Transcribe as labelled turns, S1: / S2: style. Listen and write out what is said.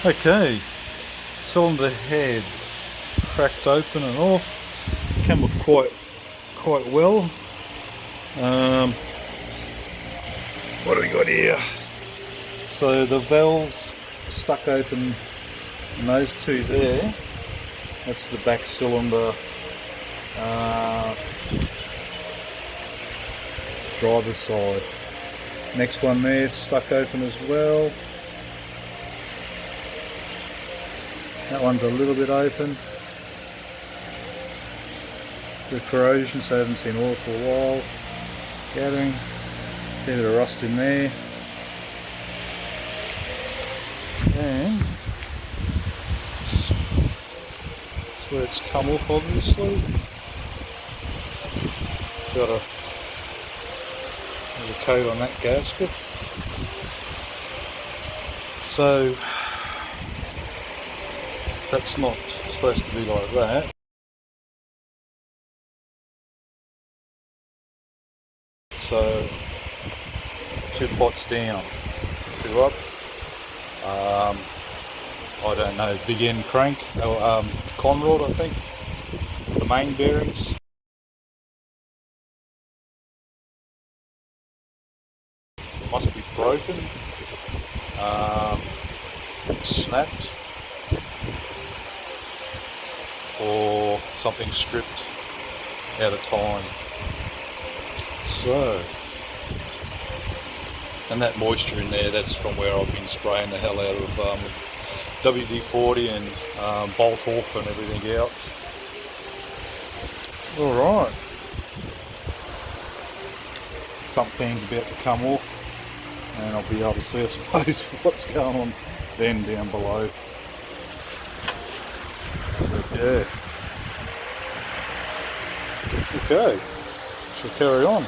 S1: Okay, cylinder head cracked open and off. Came off quite well. What do we got here? So the valves stuck open, and those two there, that's the back cylinder driver's side. Next one there stuck open as well. That one's a little bit open. The corrosion, so I haven't seen oil for a while. Gathering, a bit of rust in there. And that's where it's come off, obviously. Got a coat on that gasket. So that's not supposed to be like that. So 2 pots down, 2 up. I don't know, big end crank, con rod I think, the main bearings. Must be broken, snapped, or something stripped out of time. So, and that moisture in there, that's from where I've been spraying the hell out of WD-40 and bolt off and everything else. Alright, something's about to come off and I'll be able to see, I suppose, what's going on then down below. But yeah. Okay, shall carry on.